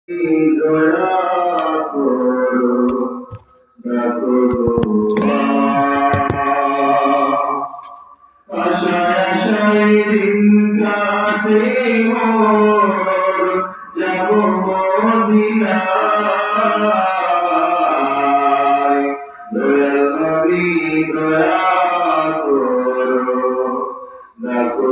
দয়া করো ডাকো আশায় আশায় দিন কাটে মোর যাব মদিনায় দয়াল নবী দয়া করো ডাকো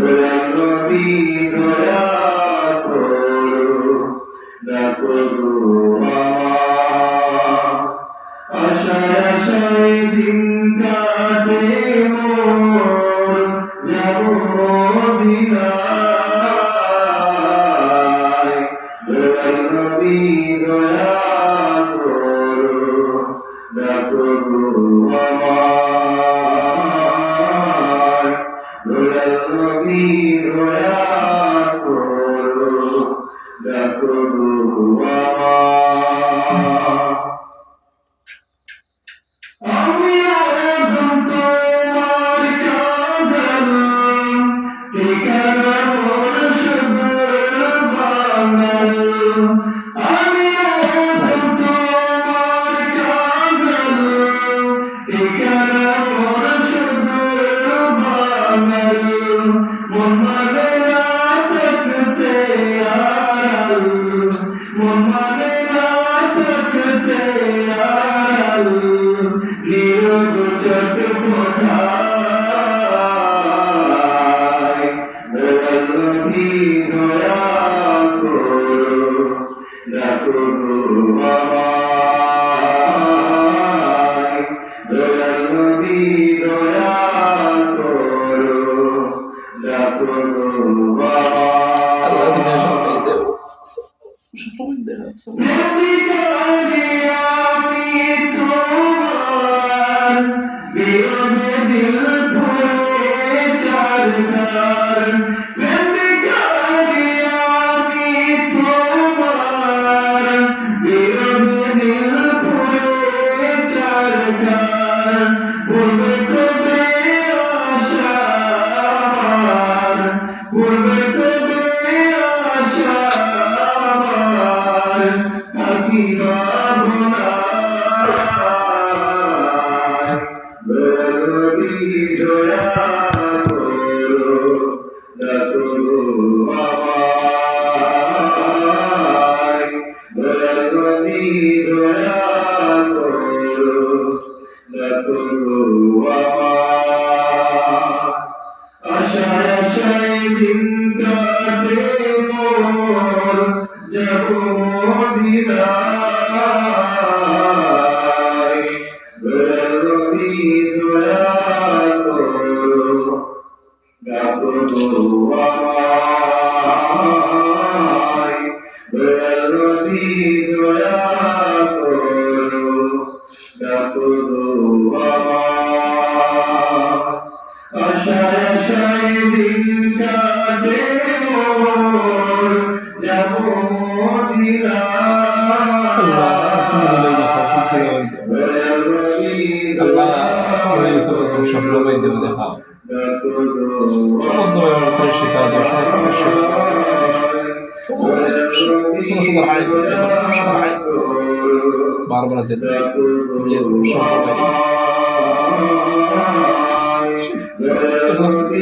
দয়াল নবী দয়া করো ডাকো আশায় আশায় দিন কাটে মোর যাব মদিনায় দয়াল নবী দয়া করো ডাকো আমায় দয়াল নবী দয়া করো ডাকো আমি আদম তোমার কাঁদল ঠিকানা মোর শুধু বাঙাল আমি আদম তোমার কাঁদল ঠিকানা মোর শুধু বাঙাল মন মানে না থাকতে আড়াল মন মানে না থাকতে আড়াল নীরব চটপটায় দয়াল নবী দয়া করো ডাকো আমায় দয়াল নবী দয়া করো ডাকো আল্লাহ তুমি সবাই দেও সবাই দেও दिल भरे चारकार तुम्हार दिल भरे चारकार पूर्व को आशार पूर्व को आशार अकीबा गुना দয়া করো ডাকো আমায় দয়াল নবী দয়া করো ডাকো আমায় আশায় আশায় দিন কাটে মোর যাব মদিনায় দয়াল নবী দয়া ডাকো আমায় দয়াল নবী দয়া করো ডাকো আমায় আশায় আশায় দিন কাটে মোর যাব মদিনায় স্বপ্ন পাইতে দেখা সমস্ত ব্যাপারে শিখা দেয় সমস্ত বারবার আছে সম্পর্ক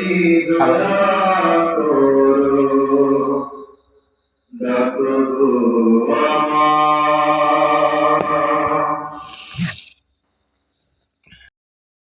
ডাকো গো আমার